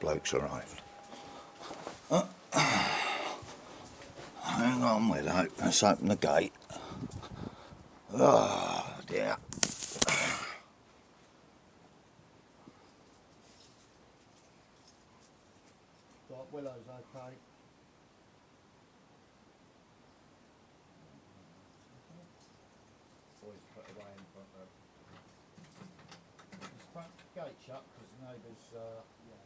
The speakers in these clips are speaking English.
bloke's arrived. Hang on, Willow. Let's open the gate. Oh, dear. Right, Willow's okay. Always put away in front of this front gate shut because the neighbours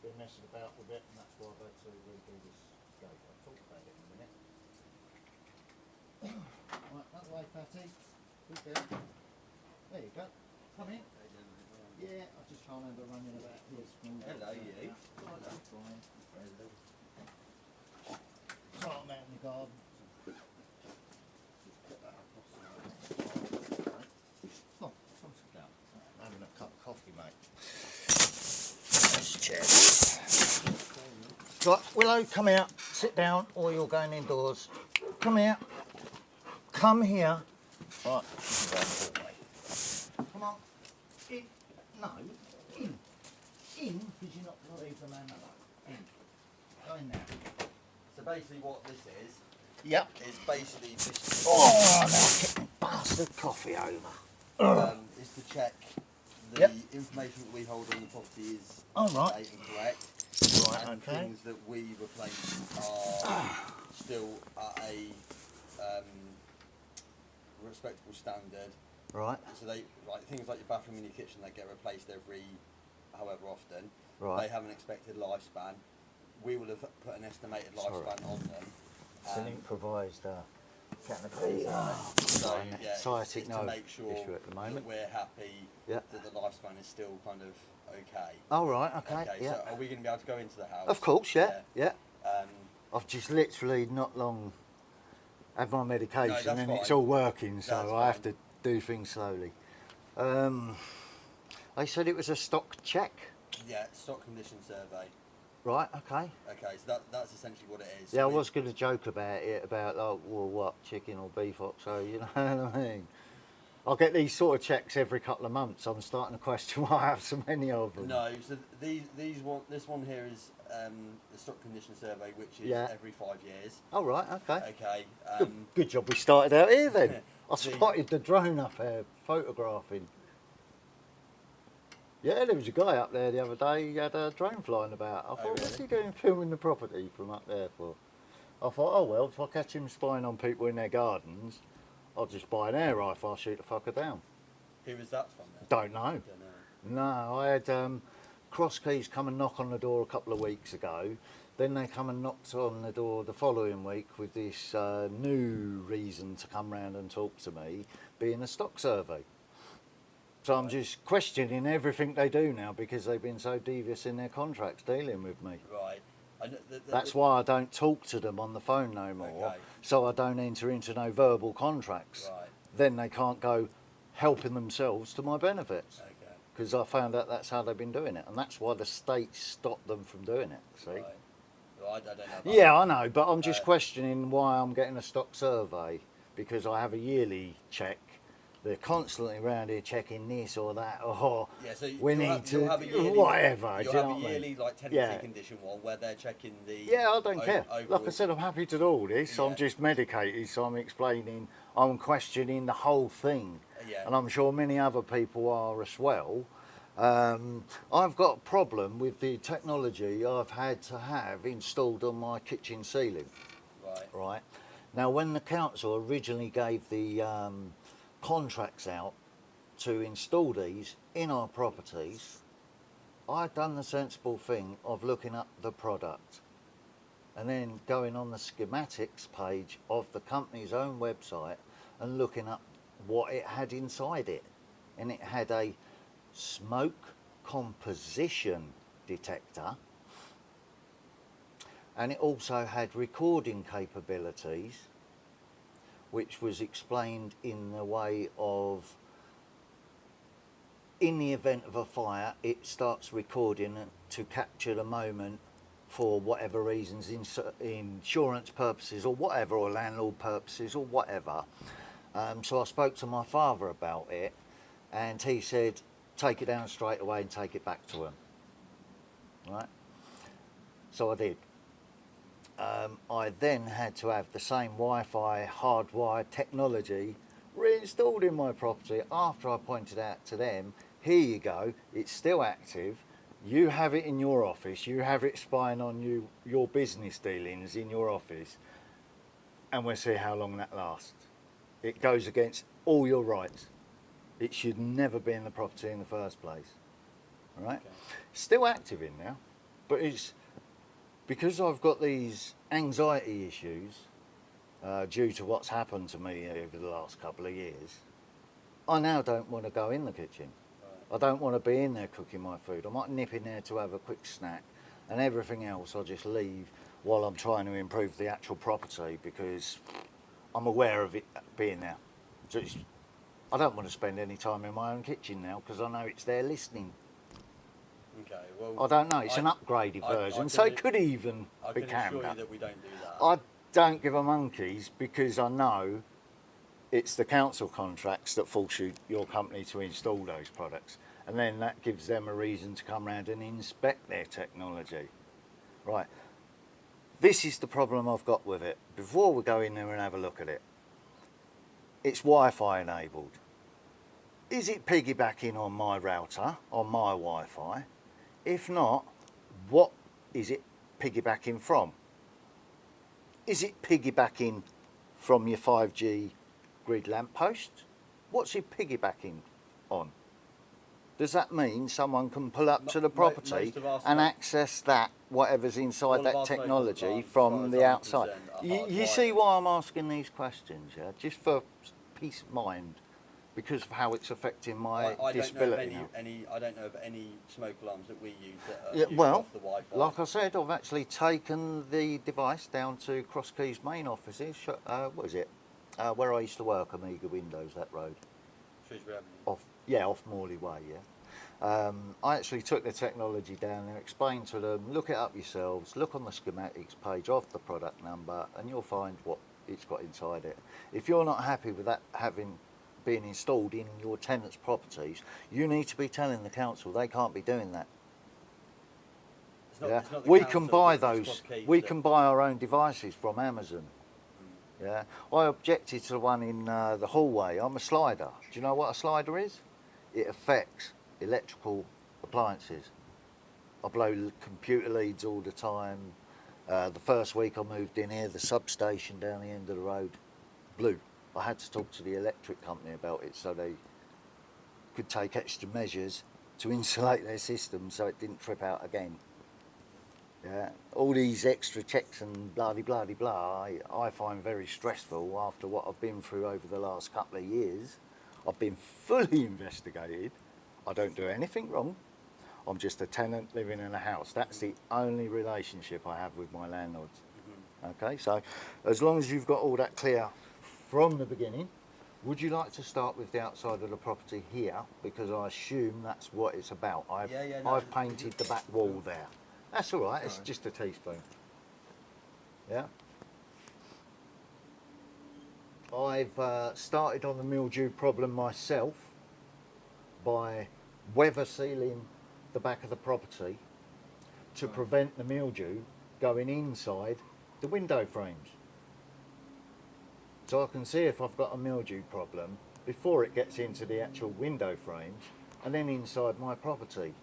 been messing about with it, and that's why I've had to redo this gate. I'll talk about it in a minute. Right, that way, Fatty. Good girl. There you go. Come in. Yeah, I just can't remember running about here. Hello, you. Fine. So I'm out in the garden. Just put that across the Oh, come sit down. I'm having a cup of coffee, mate. There's a chair. Right, Willow, come out. Sit down, or you're going indoors. Come here. Come here. Right, come on. In. No. In. In, because you're not going to leave the man alone. In. Go in there. So basically what this Yep. is basically this Oh, now kick my bastard coffee over. is to check the Yep. information that we hold on the property is Oh, right. up-to-date and correct. Right, And okay. things that we replace are still at a respectable standard. Right, So they like things like your bathroom and your kitchen, they get replaced every however often. right. They have an expected lifespan. We will have put an estimated Sorry. lifespan on them. It's an improvised canopy. So yeah, Sciatic it's to nerve make sure issue at the moment. that we're happy Yeah. that the lifespan is still kind of okay. Oh, right, okay, yeah. So are we going to be able to go into the house? Of course, yeah, yeah. Um, I've just literally not long had my medication that's and it's fine. all working, so That's I have fine. to do things slowly. They said it was a stock check. yeah, stock condition survey. Right, okay. Okay, so that's essentially what it is. Yeah, I So we- was going to joke about it, about like, well, what, chicken or beef oxo, you know what I mean? I get these sort of checks every couple of months. I'm starting to question why I have so many of them. No, so this one here is the stock condition survey, which is Yeah. every 5 years. Oh, right, okay. Okay. Good job we started out here then. I The- spotted the drone up there photographing. Yeah, there was a guy up there the other day, he had a drone flying about. I thought, what's really? he doing filming the property from up there for? I thought, oh well, if I catch him spying on people in their gardens, I'll just buy an air rifle, I'll shoot the fucker down. Who was that from then? Don't know. Don't know. No, I had Cross Keys come and knock on the door a couple of weeks ago. Then they come and knocked on the door the following week with this new reason to come round and talk to me, being a stock survey. So I'm just questioning everything they do now because they've been so devious in their contracts dealing with me. Right. I kn- That's why I don't talk to them on the phone no more, Okay. so I don't enter into no verbal contracts. Right. Then they can't go helping themselves to my benefits. Okay. Because I found out that's how they've been doing it, and that's why the state stopped them from doing it. See? Right. Well, I don't know. About Yeah, I know, but I'm just Uh, questioning why I'm getting a stock survey because I have a yearly check. They're constantly around here checking this or that, or Yeah, so we you'll need have, to you'll have a yearly, whatever. You'll do you have know a what I mean? yearly like tenancy Yeah. condition one where they're checking the. Yeah, I don't care. Like I overall- said, I'm happy to do all this. I'm Yeah. just medicated, so I'm explaining, I'm questioning the whole thing. Yeah. And I'm sure many other people are as well. I've got a problem with the technology I've had to have installed on my kitchen ceiling. Right. Right. Now, when the council originally gave the contracts out to install these in our properties, I'd done the sensible thing of looking up the product and then going on the schematics page of the company's own website and looking up what it had inside it. And it had a smoke composition detector, and it also had recording capabilities, which was explained in the way of, in the event of a fire, it starts recording to capture the moment for whatever reasons, insurance purposes or whatever, or landlord purposes or whatever. So I spoke to my father about it, and he said, take it down straight away and take it back to him. Right? So I did. I then had to have the same Wi-Fi hardwired technology reinstalled in my property after I pointed out to them, here you go, it's still active. You have it in your office. You have it spying on you, your business dealings in your office, and we'll see how long that lasts. It goes against all your rights. It should never be in the property in the first place. All right? Okay. Still active in now, but it's because I've got these anxiety issues due to what's happened to me over the last couple of years. I now don't want to go in the kitchen. I don't want to be in there cooking my food. I might nip in there to have a quick snack, and everything else I'll just leave while I'm trying to improve the actual property because I'm aware of it being there. So I don't want to spend any time in my own kitchen now because I know it's there listening. Okay, well, I don't know, it's an upgraded version, so it could even I be can assure cammed you up. that we don't do that. I don't give a monkeys because I know it's the council contracts that force your company to install those products, and then that gives them a reason to come round and inspect their technology. Right, this is the problem I've got with it. Before we go in there and have a look at it, it's Wi-Fi enabled. Is it piggybacking on my router, on my Wi-Fi? If not, what is it piggybacking from? Is it piggybacking from your 5G grid lamppost? What's it piggybacking on? Does that mean someone can pull up to the property most of our and smoke- access that, whatever's All inside of that our smoke technology alarms, as from far as the I'm outside? concerned, are You see hardwired. why I'm asking these questions, yeah? Just for peace of mind, because of how it's affecting my I disability don't know now. of I don't know of any smoke alarms that we use that are Yeah, used well, off the Wi-Fi. like I said, I've actually taken the device down to Cross Keys main offices. What is it? Where I used to work, Amiga Windows, that road. Shrewsbury Avenue. Off Morley Way, yeah. I actually took the technology down there, explained to them, look it up yourselves, look on the schematics page of the product number, and you'll find what it's got inside it. If you're not happy with that having been installed in your tenants' properties, you need to be telling the council they can't be doing that. It's not, Yeah, it's not the we council, can buy it's those. Cross Keys We that- can buy our own devices from Amazon. Yeah, I objected to the one in the hallway. I'm a slider. Do you know what a slider is? It affects electrical appliances. I blow computer leads all the time. The first week I moved in here, the substation down the end of the road blew. I had to talk to the electric company about it so they could take extra measures to insulate their system so it didn't trip out again. Yeah, all these extra checks and blah blah blah I find very stressful after what I've been through over the last couple of years. I've been fully investigated. I don't do anything wrong. I'm just a tenant living in a house. That's the only relationship I have with my landlords. Okay, so as long as you've got all that clear from the beginning, would you like to start with the outside of the property here? Because I assume that's what it's about. I've no, painted the back wall there. That's all right, it's Sorry. just a teaspoon. Yeah. I've started on the mildew problem myself by weather sealing the back of the property to prevent the mildew going inside the window frames. So I can see if I've got a mildew problem before it gets into the actual window frames and then inside my property.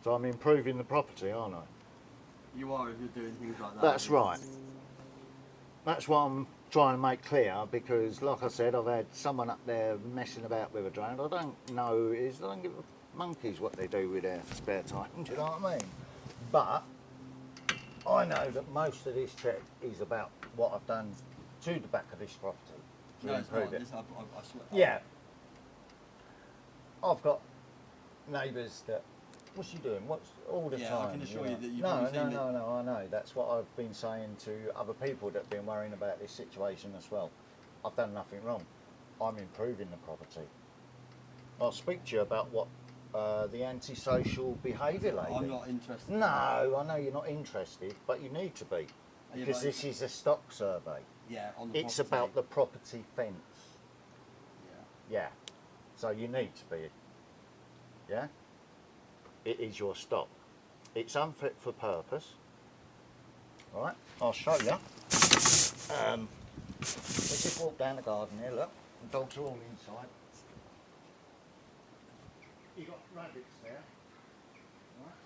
So I'm improving the property, aren't I? You are if you're doing things like that. That's right. That's what I'm trying to make clear because, like I said, I've had someone up there messing about with a drone. I don't know, I don't give a monkeys what they do with their spare time, do you know what I mean? But I know that most of this check is about what I've done to the back of this property to No, it's not. improve it. This, I swear. Yeah. I've got neighbours that, what's she doing? What's all the Yeah, time? I can assure know? you that you've no, probably seen I know. That's what I've been saying to other people that have been worrying about this situation as well. I've done nothing wrong. I'm improving the property. I'll speak to you about what the antisocial behaviour lady. I'm not interested. No, I know you're not interested, but you need to be. you Because not this is a stock survey. Yeah, on the It's property. about the property fence. Yeah. Yeah. So you need to be. Yeah? It is your stock. it's unfit for purpose. Right, I'll show you. We just walk down the garden here, look. The dogs are all inside. You got rabbits there. Right.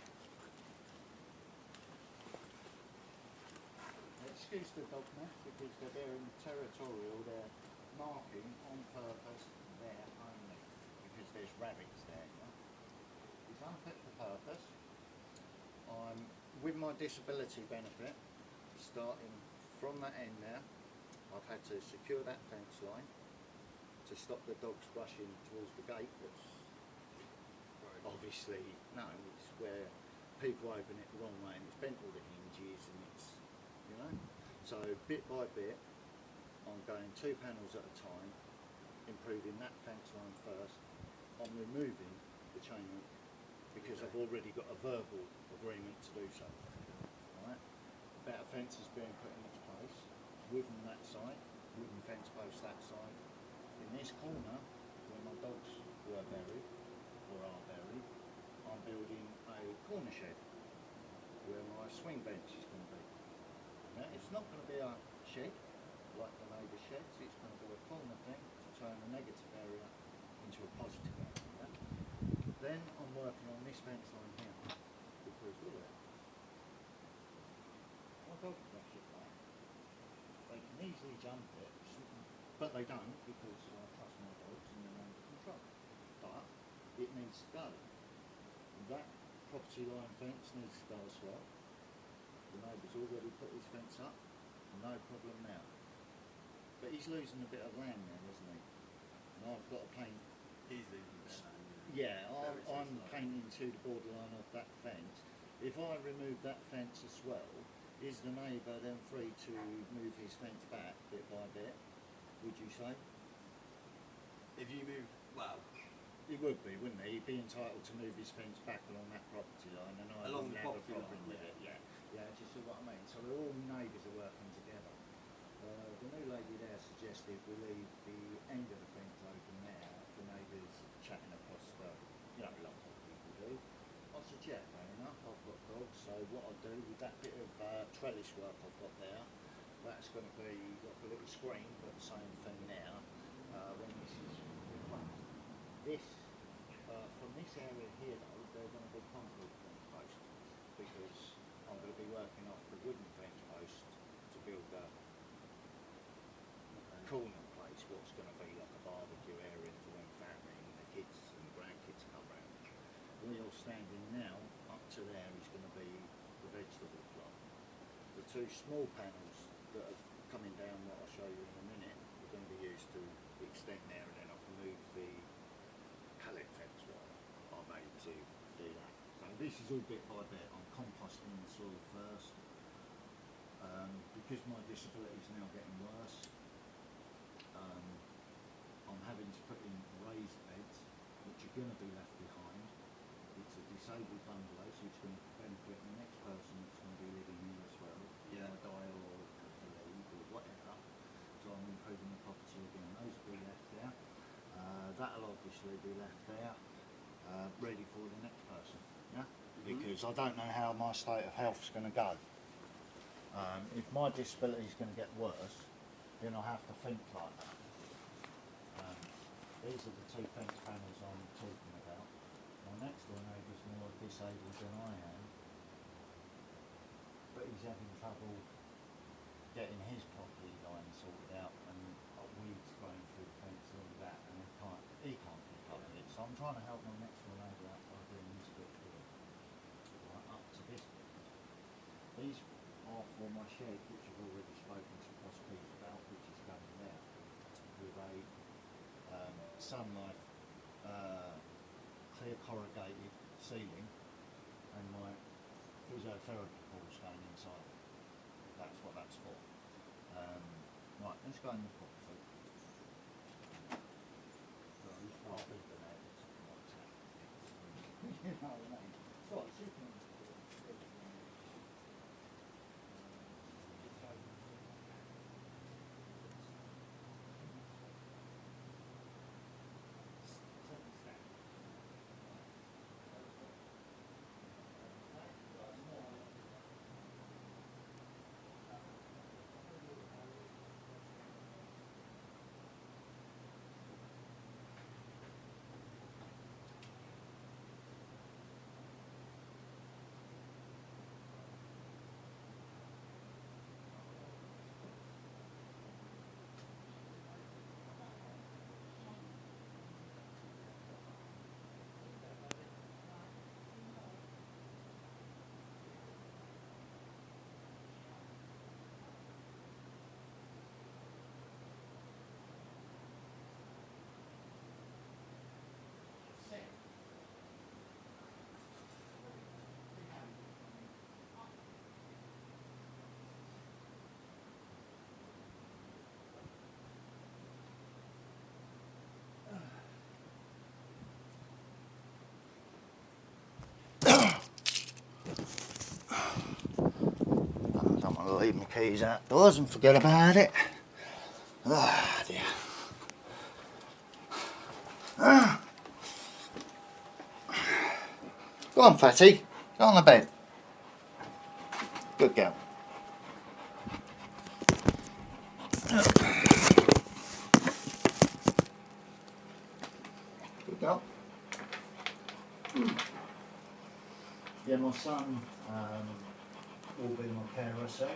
Excuse the dog mess because they're being territorial, they're marking on purpose there only because there's rabbits there. Yeah? It's unfit for purpose. I'm with my disability benefit, starting from that end now, I've had to secure that fence line to stop the dogs rushing towards the gate that's obviously, no, it's where people open it the wrong way and it's bent all the hinges and it's, you know. So bit by bit, I'm going 2 panels at a time, improving that fence line first. I'm removing the chain link because I've already got a verbal agreement to do so. Right? Better fence is being put in its place, wooden that side, wooden fence post that side. In this corner, where my dogs were buried, or are buried, I'm building a corner shed where my swing bench is going to be. Now, it's not going to be a shed like the neighbour's sheds, it's going to be a corner thing to turn a negative area into a positive area. Yeah? Then I'm working on this fence line here because look at it. My dog can rush it back. They can easily jump it, but they don't because I trust my dogs and they're under control. But it needs to go. That property line fence needs to go as well. The neighbour's already put his fence up, no problem now. But he's losing a bit of land there, isn't he? And I've got to paint. He's losing their land. Yeah, I'm painting to the borderline of that fence. If I remove that fence as well, is the neighbour then free to move his fence back bit by bit, would you say? If you move, well, He would be, wouldn't he? He'd be entitled to move his fence back along that property line and I Along wouldn't the have a property problem line, with it, yeah. Yeah, do you see what I mean? So we're all neighbours are working together. The new lady there suggested we leave the end of the fence open there for neighbours chatting across the, you know, like what people do. I said, yeah, fair enough, I've got dogs, so what I'll do with that bit of trellis work I've got there, that's going to be like a little screen, but the same thing now, when this is replaced. This, from this area here though, they're going to be concrete fence posts, because I'm going to be working off the wooden fence post to build a corner place, what's going to be like a barbecue area for when family and the kids and the grandkids come round. Where you're standing now, up to there is going to be the vegetable plot. The 2 small panels that are coming down, what I'll show you in a minute, are going to be used to extend there, and then I can move the pallet fence wire. I'm able to do that. So this is all bit by bit. I'm composting the soil first. Because my disability is now getting worse, I'm having to put in raised beds, which are going to be left behind. It's a disabled bungalow, so it's going to benefit the next person that's going to be living here as well. Yeah. If I die or have to leave or whatever. So I'm improving the property again. Those will be left there. That'll obviously be left there, ready for the next person. Yeah. Because I don't know how my state of health is going to go. If my disability is going to get worse, then I'll have to think like that. These are the 2 fence panels I'm talking about. My next door neighbour is more disabled than I am, but he's having trouble getting his property line sorted out, and weeds growing through the fence and all that, and he can't keep up with it. So I'm trying to help my next door neighbour out by doing this bit here, right up to this bit. These are for my shed, which I've already spoken to Boss Peas about, which is going there with a Sunlife clear corrugated ceiling, and my physiotherapy pool's going inside. That's what that's for. Right, let's go in the property. I'll be the neighbour to what's happening. You know what I mean? Right, so you can I'll leave my keys outdoors and forget about it. Ah, dear. Go on, Fatty. Go on the bed. Good girl. Good girl. Yeah, my son will be my carer soon.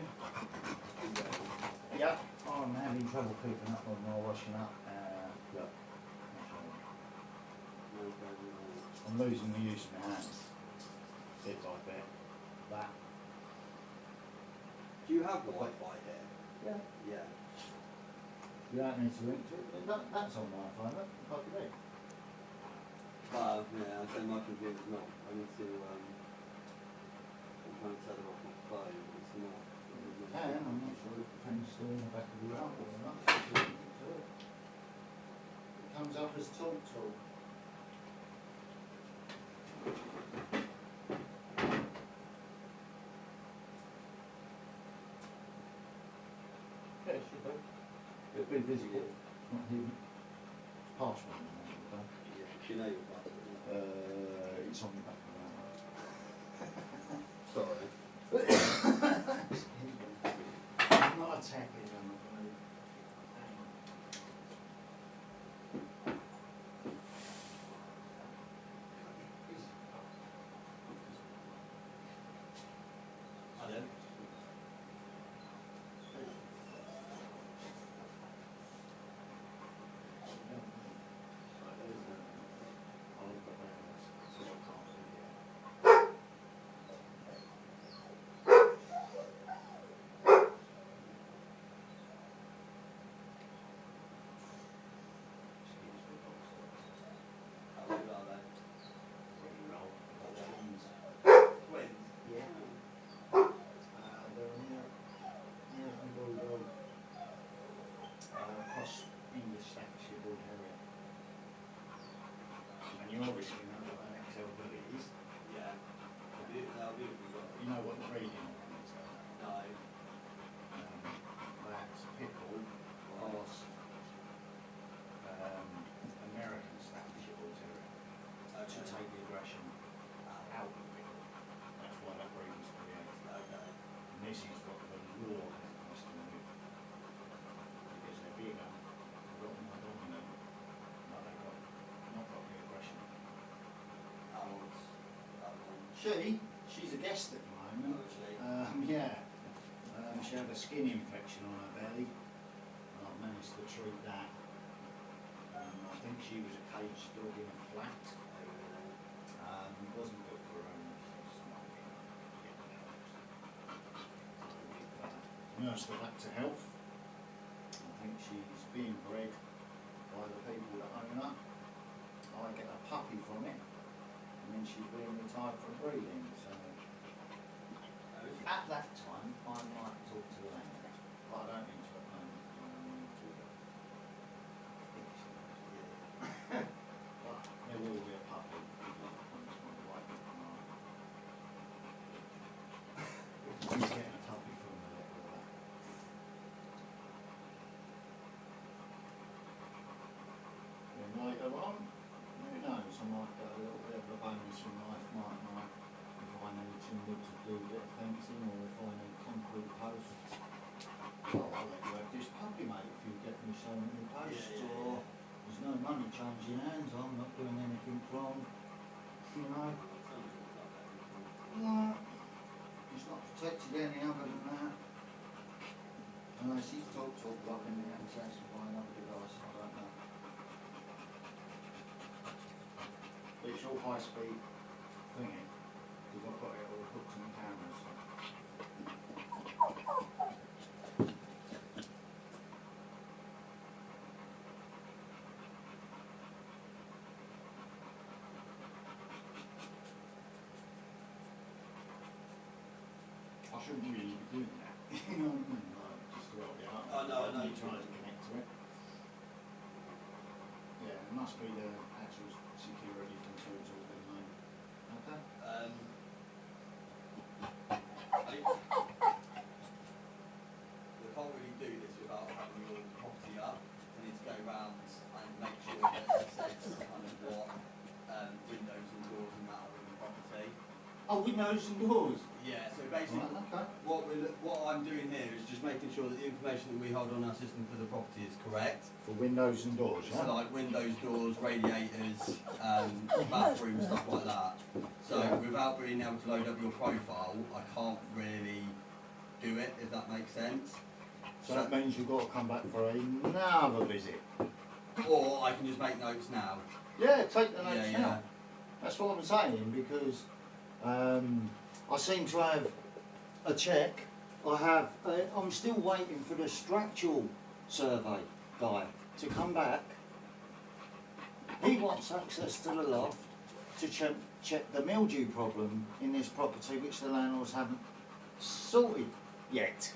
Yeah, I'm having trouble keeping up with my washing up. Look, I'm losing the use of my hands. Bit by bit. That. Do you have Wi-Fi here? Yeah. Yeah. You don't need to link to it. That's on Wi-Fi, look. Plug it in. Yeah, I say my computer's not. I need to, I'm trying to set it off my phone, but it's not. And I'm not sure if the thing's still in the back of the router or not. It comes up as Talk Talk. Yeah, it should be. It'll be visible. It's not hidden. It's password. Yeah, do you know your password? It's on the back of the router. Sorry. I'm not attacking them. Hello? How old are they? Twins? Yeah. They're American Bulldog, cross English Staffordshire Bull Terrier. And you obviously know what an XL bully is. Yeah. How beautiful got You know what the breeding order is, though. No. That's Pickle, Ross, American Staffordshire Bull Terrier. To take the aggression out of the Pickle. That's why that breed was created. Okay. And this has got the raw has to move. Because they're bigger, a lot more dominant, but they've not got the aggression. How old's that one? She's a guest at the moment. Oh, is she? Yeah. She had a skin infection on her belly. And I've managed to treat that. I think she was a caged dog in a flat. It wasn't good for her. Nursed her back to health. I think she's being bred by the people that own her. I get a puppy from it, and then she's being retired from breeding. So at that time, I might talk to the landlord, but I don't need to at the moment. But there will be a puppy. He's getting a puppy from the letter of that. Then later on, who knows, I might get a little bit of a bonus in life, mightn't I? If I need timber to do a bit of fencing, or if I need concrete posts. Well, I'll let you have this puppy, mate, if you get me so many posts, or there's no money changing hands, I'm not doing anything wrong, you know. No, he's not protected any other than that. Unless he's talk blocking the access by another device, I don't know. But it's all high speed thingy, because I've got it all hooked on cameras. I shouldn't really be doing that. You know what I mean? Like, just to help you out. Oh, no, I know. You try to connect to it. Yeah, it must be the actual security from Total at the moment. Okay. I windows and doors. Yeah, so basically, Right, okay. what I'm doing here is just making sure that the information that we hold on our system for the property is correct. For windows and doors, So yeah? like windows, doors, radiators, bathrooms, stuff like that. So Yeah. without being able to load up your profile, I can't really do it, if that makes sense. So that means you've got to come back for another visit. Or I can just make notes now. Yeah, take the notes Yeah, now. yeah. That's what I'm saying, because I seem to have a check. I'm still waiting for the structural survey guy to come back. He wants access to the loft to check the mildew problem in this property, which the landlords haven't sorted yet.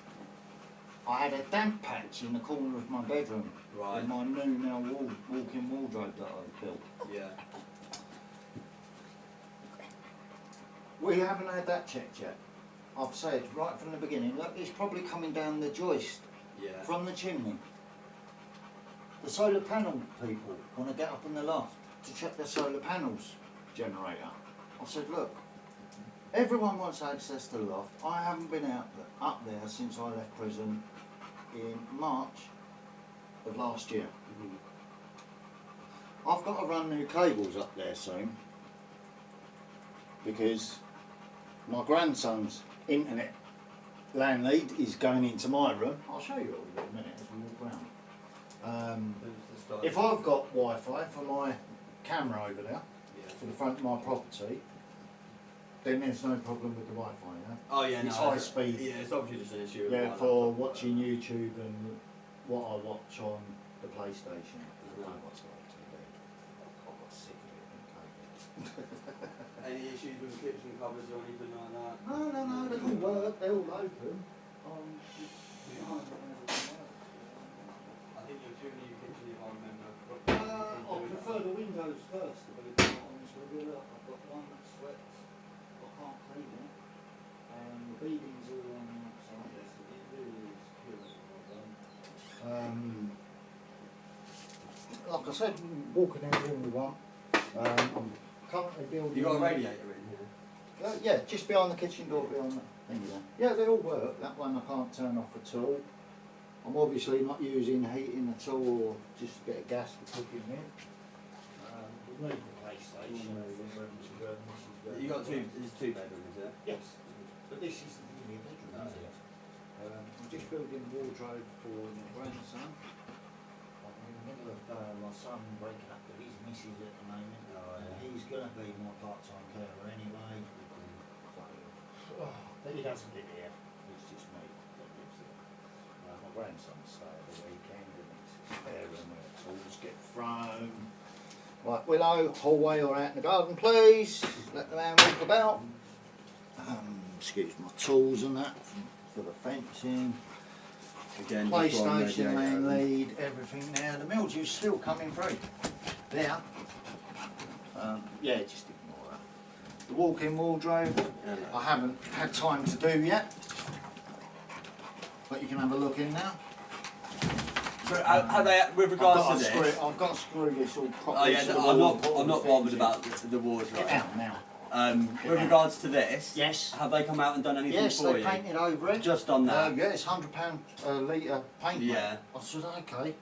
I had a damp patch in the corner of my bedroom Right. in my new now walk-in wardrobe that I've built. Yeah. We haven't had that checked yet. I've said right from the beginning, look, it's probably coming down the joist Yeah. from the chimney. The solar panel people want to get up in the loft to check their solar panels generator. I said, look, everyone wants access to the loft. I haven't been up there since I left prison in March of last year. Mhm. I've got to run new cables up there soon because my grandson's internet LAN lead is going into my room. I'll show you all in a minute as we walk around. Who's the start? If I've got Wi-Fi for my camera over there, Yeah. for the front of my property, then there's no problem with the Wi-Fi, yeah? Oh yeah, It's no. high speed. Yeah, it's obviously just an issue. with Yeah, my for laptop, watching YouTube and what I watch on the PlayStation. I don't watch live TV. I got sick of it in COVID. Any issues with kitchen cupboards or anything like that? No, they all work, they're all open. I think you're doing your kitchen if I remember. I prefer the windows first, to be quite honest with you. Look, I've got one that sweats, I can't clean it. The beading's all on the outside, it really is curious. Like I said, walking in all we want. I'm currently building... You got a radiator in here? Yeah, just behind the kitchen door, behind the thing there. Yeah, they all work. That one I can't turn off at all. I'm obviously not using heating at all, or just a bit of gas for cooking in. We need the PlayStation. You got it's two bedroom, is it? Yes, but this is the bedroom, isn't it? I'm just building a wardrobe for my grandson. I'm in the middle of my son breaking up with his missus at the moment. He's going to be my part-time carer anyway. So, but he doesn't live here. It's just me that lives here. My grandson stay at the weekend and it's there and where tools get thrown. Right, Willow, hallway or out in the garden please. Let the man walk about. Excuse my tools and that for the fencing. Again, PlayStation, LAN lead, everything there. The mildew's still coming through. There. Yeah, just ignore that. The walk-in wardrobe, I haven't had time to do yet. But you can have a look in now. So how they, with regards to this? I've got to screw this all Oh properly. yeah, so the I'm wall not fits bothered in. about the wardrobe. Get down now. With regards to this, Yes. have they come out and done anything Yes, for they you? painted over it. Just on that. Yeah, it's £100 a litre paint. Yeah. I said, okay.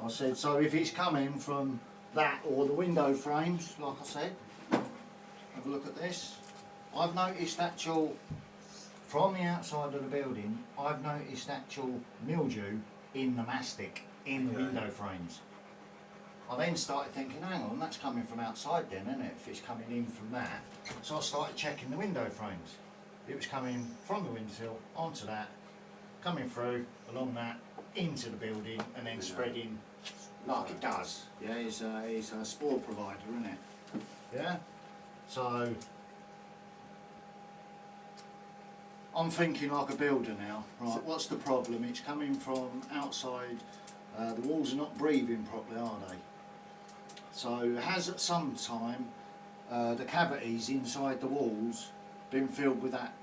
I said, so if it's coming from that or the window frames, like I said, have a look at this. I've noticed actual, from the outside of the building, I've noticed actual mildew in the mastic, in the Okay. window frames. I then started thinking, hang on, that's coming from outside then, isn't it? If it's coming in from that. So I started checking the window frames. It was coming from the windowsill onto that, coming through along that, into the building, and then spreading like it does. Yeah, it's a spore provider, isn't it? Yeah? So, I'm thinking like a builder now. Right, what's the problem? It's coming from outside. The walls are not breathing properly, are they? So, has at some time the cavities inside the walls been filled with that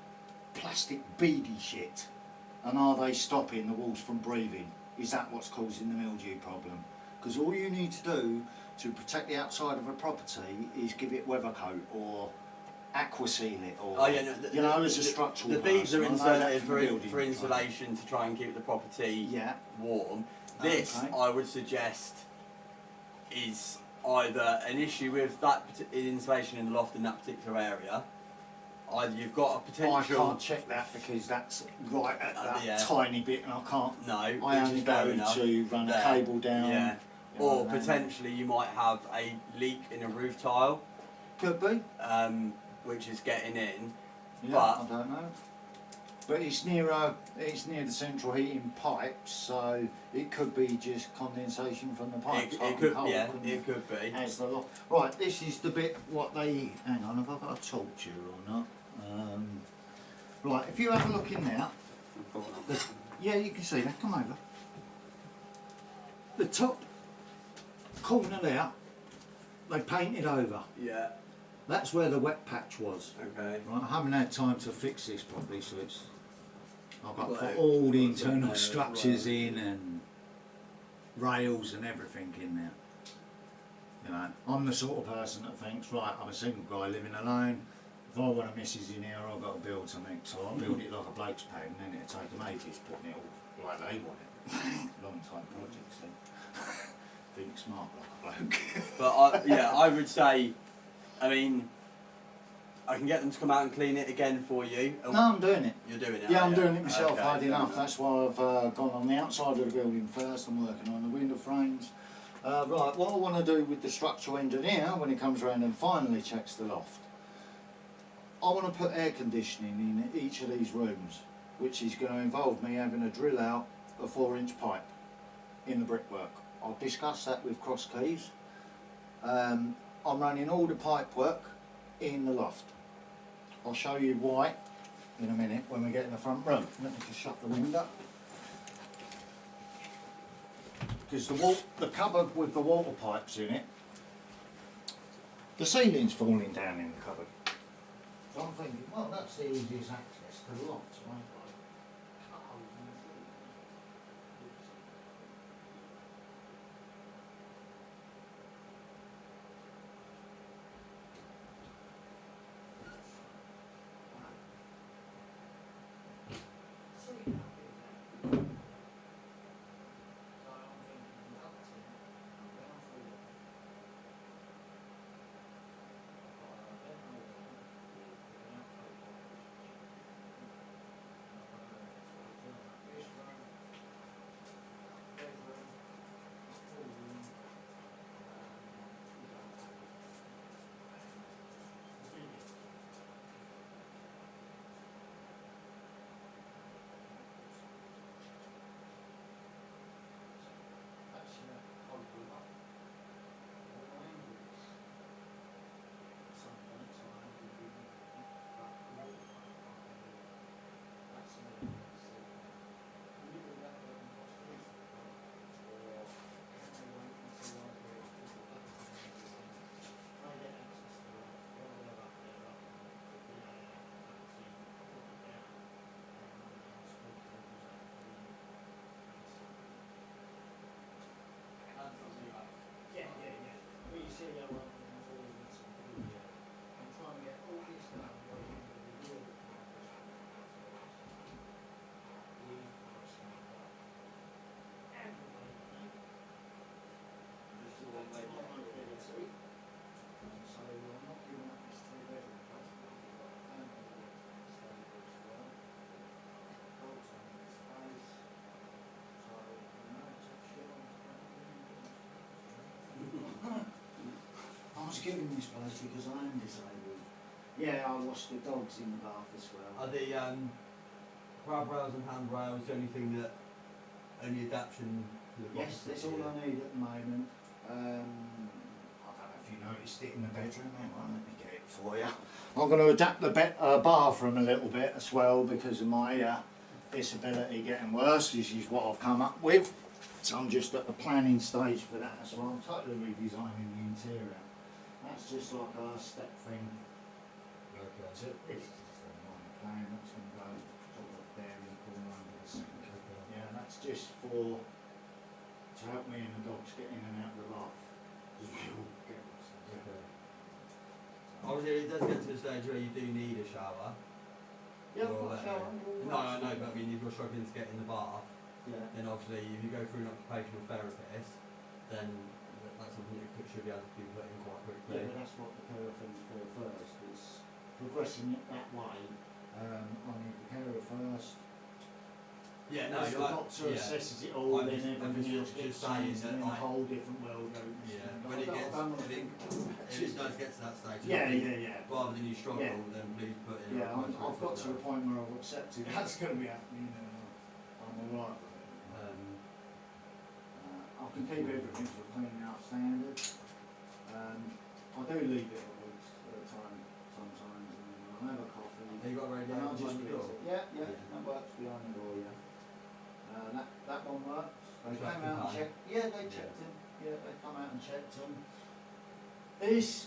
plastic beady shit? And are they stopping the walls from breathing? Is that what's causing the mildew problem? Because all you need to do to protect the outside of a property is give it weather coat or aqua seal it or Oh yeah, no, you know, as a structural. The beads person, are I know inserted that from building for insulation to try and keep the property Yeah. warm. This, Okay. I would suggest, is either an issue with that insulation in the loft in that particular area. Either you've got a potential. I can't check that because that's right at that yeah. tiny bit, and I can't. No, I which only is fair go enough. to run There. a cable down. Yeah. you know, Or and then- potentially you might have a leak in a roof tile, Could be. which is getting in. Yeah, But- I don't know. But it's near the central heating pipes, so it could be just condensation from the pipes. hot It and could, cold, yeah, couldn't it could be. As the loft. Right, this is the bit what they. Hang on, have I got a torch here or not? Right, if you have a look in there, yeah, you can see that. Come over. The top corner there, they painted over. Yeah. That's where the wet patch was. Okay. Right, I haven't had time to fix this properly, so it's. I've got to Well, put all the what's in internal there as structures well. in and rails and everything in there. You know, I'm the sort of person that thinks, right, I'm a single guy living alone. If I want a missus in here, I've got to build something. So I'll build it like a bloke's pad, and then it'll take them ages putting it all like they want it. Long time project, see. Think smart like a bloke. But I would say, I mean, I can get them to come out and clean it again for you. No, I'm doing it. You're doing it. Yeah, are I'm you? doing it myself, Okay, hard fair enough. enough. That's why I've gone on the outside of the building first. I'm working on the window frames. Right, what I want to do with the structural engineer when he comes around and finally checks the loft, I want to put air conditioning in each of these rooms, which is going to involve me having to drill out a 4-inch pipe in the brickwork. I'll discuss that with Cross Keys. I'm running all the pipe work in the loft. I'll show you why in a minute when we get in the front room. Let me just shut the window. Because the cupboard with the water pipes in it, the ceiling's falling down in the cupboard. So I'm thinking, well, that's the easiest access to the loft, right? Cut holes in the ceiling. I was given this place because I am disabled. Yeah, I wash the dogs in the bath as well. Are the grab rails and handrails the only thing that only adaptation? To the Yes, property? that's all I need at the moment. I don't know if you noticed it in the bedroom. Hang on, let me get it for you. I'm going to adapt the bathroom a little bit as well because of my disability getting worse. This is what I've come up with. So I'm just at the planning stage for that as well. I'm totally redesigning the interior. That's just like a step thing. Okay. So this is just a minor plan. That's going to go sort of there in the corner under the sink. Yeah, that's just for to help me and the dogs get in and out of the bath. 'Cause we all get lost. Okay. So Obviously, it does get to the stage where you do need a shower. Yeah, I've or got a shower. No, I know, but I mean, if you're struggling to get in the bath, Yeah. then obviously, if you go through an occupational therapist, then that's something that should be able to be put in quite quickly. Yeah, but that's what the carer thing's for first. It's progressing it that way. I need the carer first. Yeah, no, As the you're doctor yeah. assesses it all, I'm then just- I'm everything else just gets saying changed, that and then a I- whole different world goes. Yeah, and when I it don't- gets, I don't if it does get to that stage, Yeah, yeah, yeah. rather than you struggle, Yeah. then please put in. Yeah, a I've got to the point where I've accepted that's going to be happening, and I'm alright with it. I can keep everything to a clean out standard. I do leave it a week at a time sometimes, and then I'll have a coffee. Have you got a radio and I'll behind the door? Yeah, yeah, Yeah. that works behind the door, yeah. That one works. They Checked came the out and pipe? checked. Yeah, they checked him. Yeah, they come out and checked him. This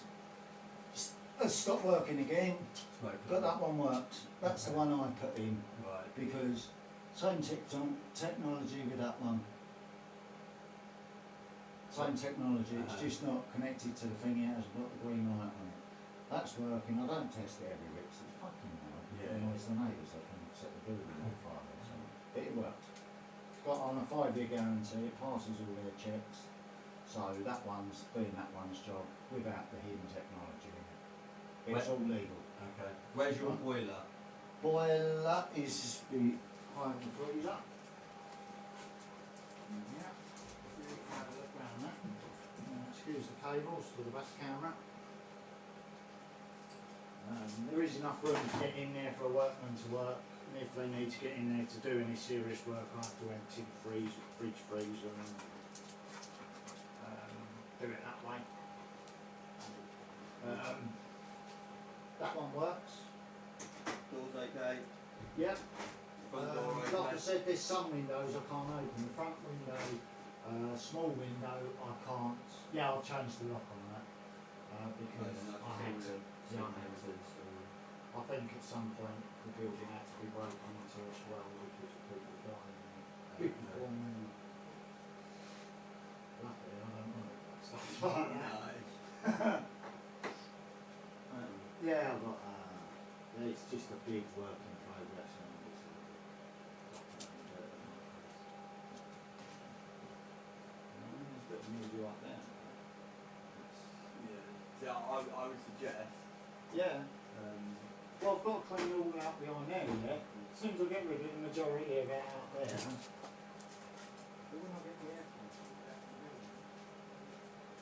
has stopped working again, Smoke but that one works. That's the one I put in Right. because same technology with that one. Same technology, it's Uh-huh. just not connected to the thing, it hasn't got the green light on it. That's working. I don't test it every week, 'cause it's fucking hell. Yeah. You know, it's the neighbours that can set the building on fire or something. But it worked. It's got on a 5-year guarantee, it passes all their checks. So that one's doing that one's job without the hidden technology in it. It's all legal. Okay. Where's your boiler? Boiler is the home freezer. Yeah. Have a look round that. Excuse the cables for the back camera. There is enough room to get in there for a workman to work. And if they need to get in there to do any serious work, I have to empty the fridge freezer and do it that way. That one works. Doors okay? Yeah. Front door okay? Like I said, there's some windows I can't open. The front window, small window, I can't. Yeah, I'll change the lock on that because I had to. Yeah, I had to. I think at some point the building had to be broken into as well because of people dying. Before me. Luckily, I don't want stuff like that. Yeah, I've got. It's just a big work in progress. And there's a bit of music right there. Yeah. So I would suggest. Yeah. Well, I've got to clean all out behind there, yeah. As soon as I get rid of the majority of it out there. But when I get the aircon sorted out, I'll do it.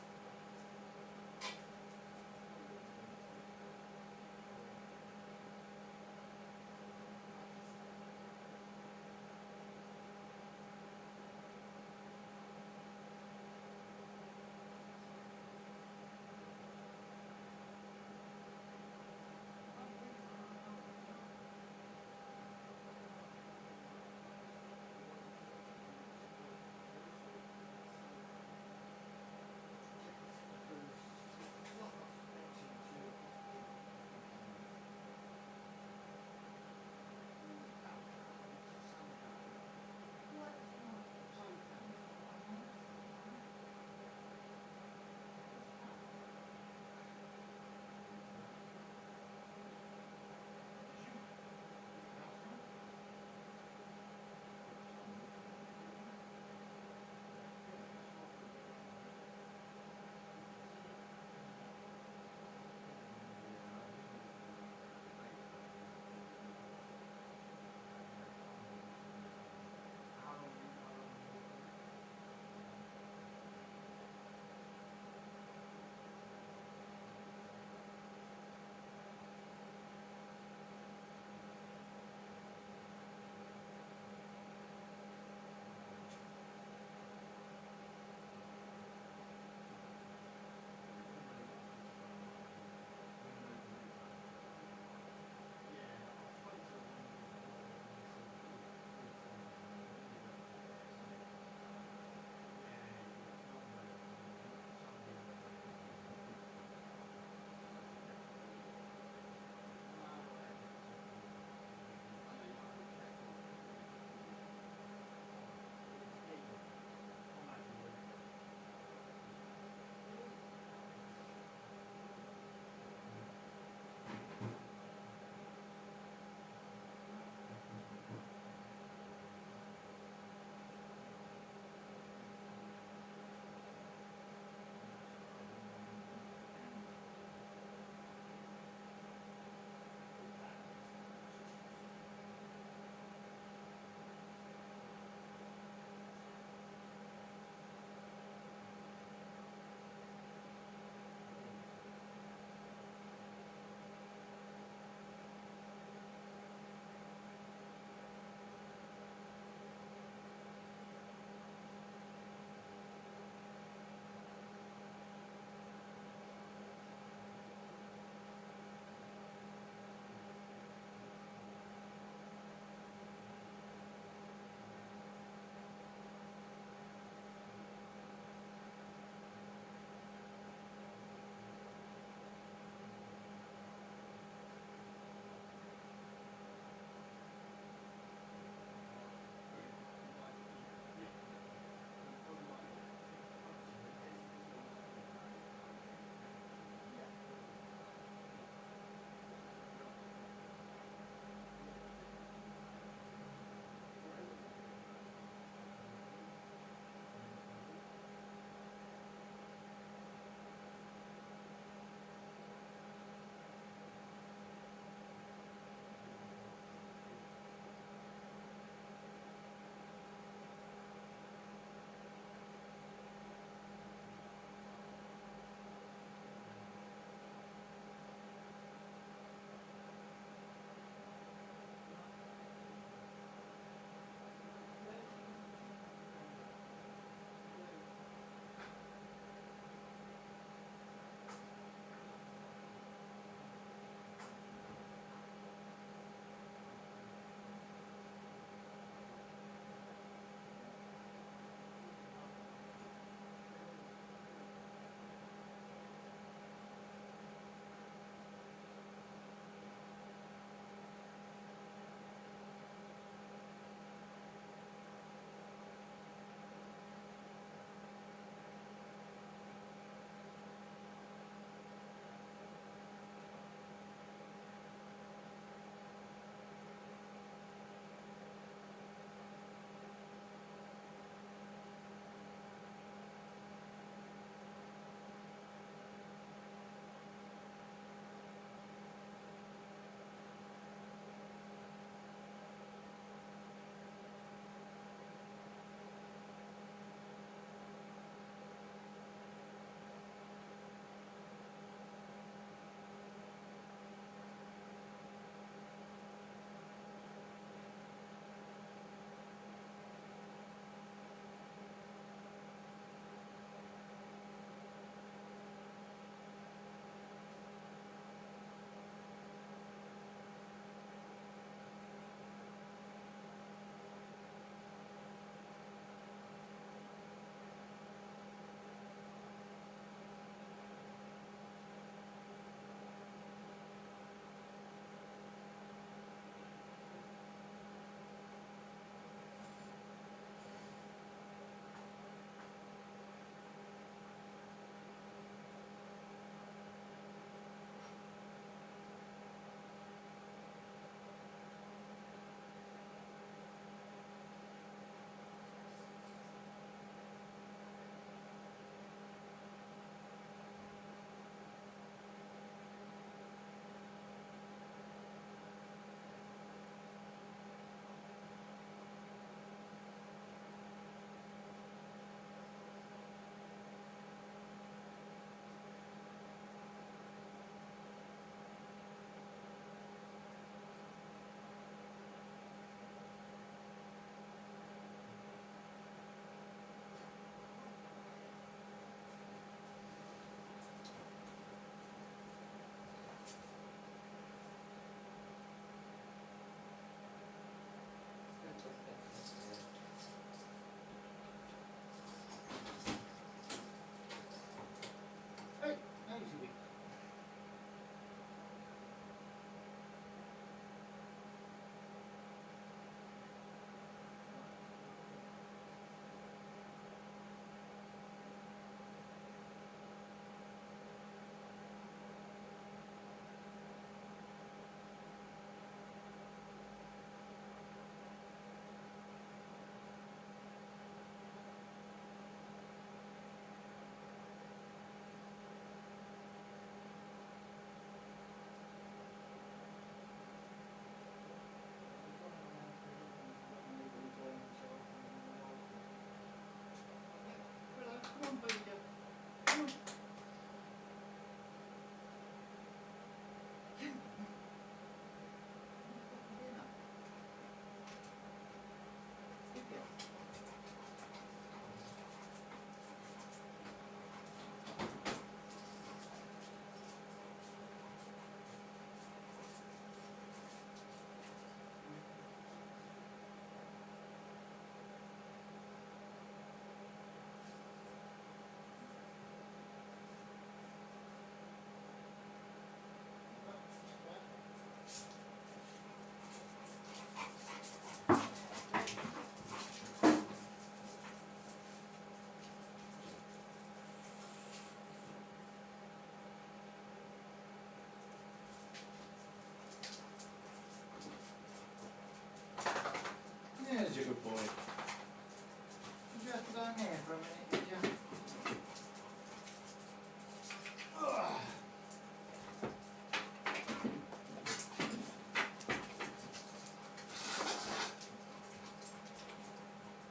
good boy. Did you have to go in there for a minute, did you?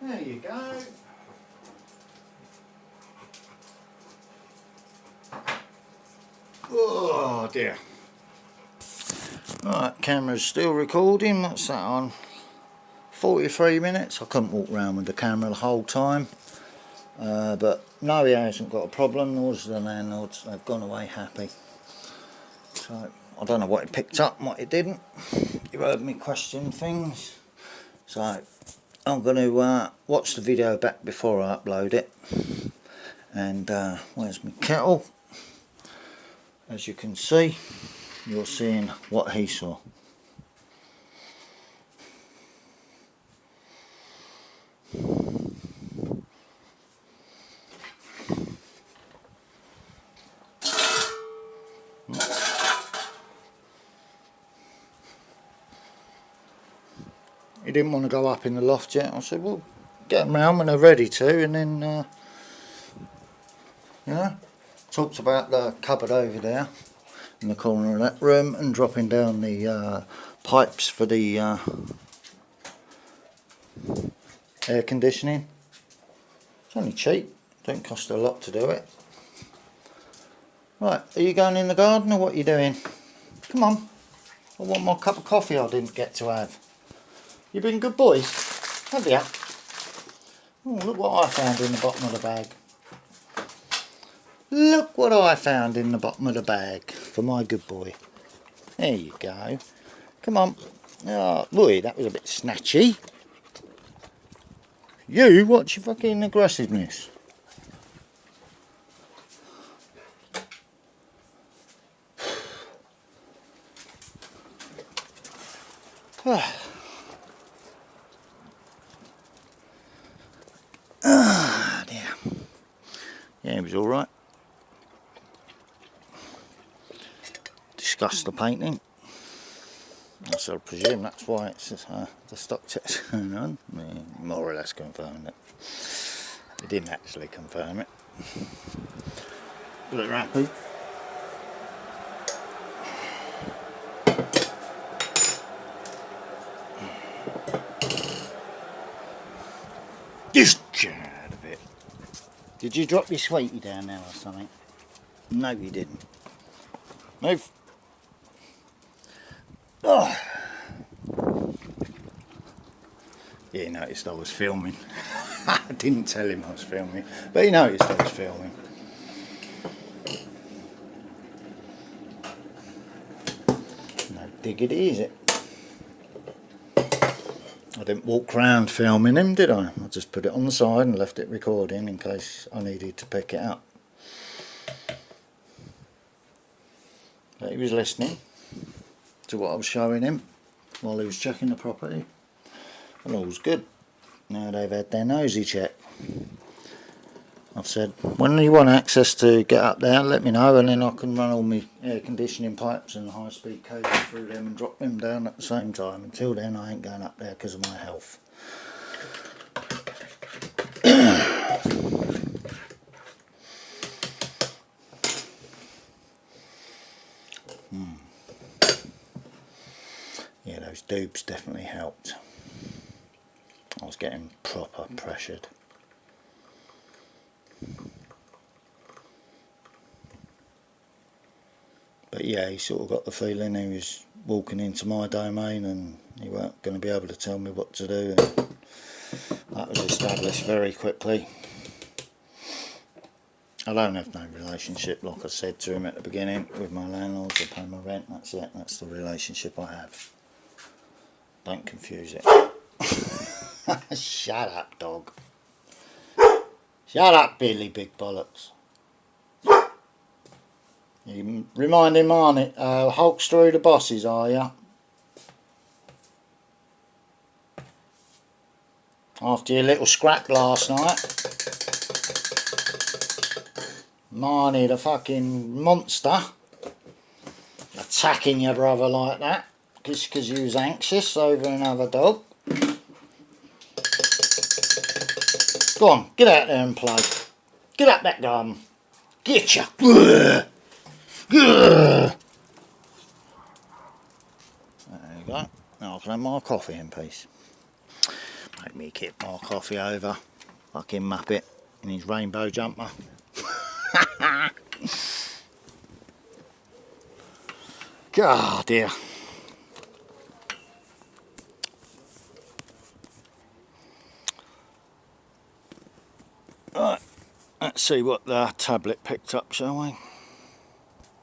There you go. Oh dear. Right, camera's still recording. What's that on? 43 minutes. I couldn't walk around with the camera the whole time. But no, he hasn't got a problem, nor does the landlords. They've gone away happy. So I don't know what he picked up and what he didn't. You heard me question things. So I'm going to watch the video back before I upload it. And where's my kettle? As you can see, you're seeing what he saw. He didn't want to go up in the loft yet. I said, well, get them round when they're ready to, and then, you know, talked about the cupboard over there in the corner of that room and dropping down the pipes for the air conditioning. It's only cheap, don't cost a lot to do it. Right, are you going in the garden or what are you doing? Come on, I want my cup of coffee I didn't get to have. You been good boy? Have you? Oh, look what I found in the bottom of the bag. Look what I found in the bottom of the bag for my good boy. There you go. Come on. Oh, boy, that was a bit snatchy. You, what's your fucking aggressiveness? Ah, dear. Yeah, it was alright. Discussed the painting. I sort of presume that's why it's the stock check's going on. More or less confirmed it. It didn't actually confirm it. But they're happy. Just get out of it. Did you drop your sweetie down there or something? No, you didn't. Move. Oh. Yeah, he noticed I was filming. I didn't tell him I was filming, but he noticed I was filming. No diggity, is it? I didn't walk round filming him, did I? I just put it on the side and left it recording in case I needed to pick it up. But he was listening to what I was showing him while he was checking the property. And all was good. Now they've had their nosy check. I've said, when you want access to get up there, let me know, and then I can run all my air conditioning pipes and high speed cables through them and drop them down at the same time. Until then I ain't going up there because of my health. Yeah, those dupes definitely helped. I was getting proper pressured. But yeah, he sort of got the feeling he was walking into my domain and he weren't going to be able to tell me what to do. And that was established very quickly. I don't have no relationship, like I said to him at the beginning, with my landlords. I pay my rent, that's it, that's the relationship I have. Don't confuse it. Shut up, dog. Shut up, Billy Big Bollocks. You reminding Marnie, Hulk's through the bosses, are you? After your little scrap last night. Marnie the fucking monster. Attacking your brother like that. Just because you was anxious over another dog. Go on, get out there and play. Get up that garden. Get ya. There you go. Now I can have my coffee in peace. Make me kick my coffee over. Fucking muppet in his rainbow jumper. God dear. Right, let's see what the tablet picked up, shall we?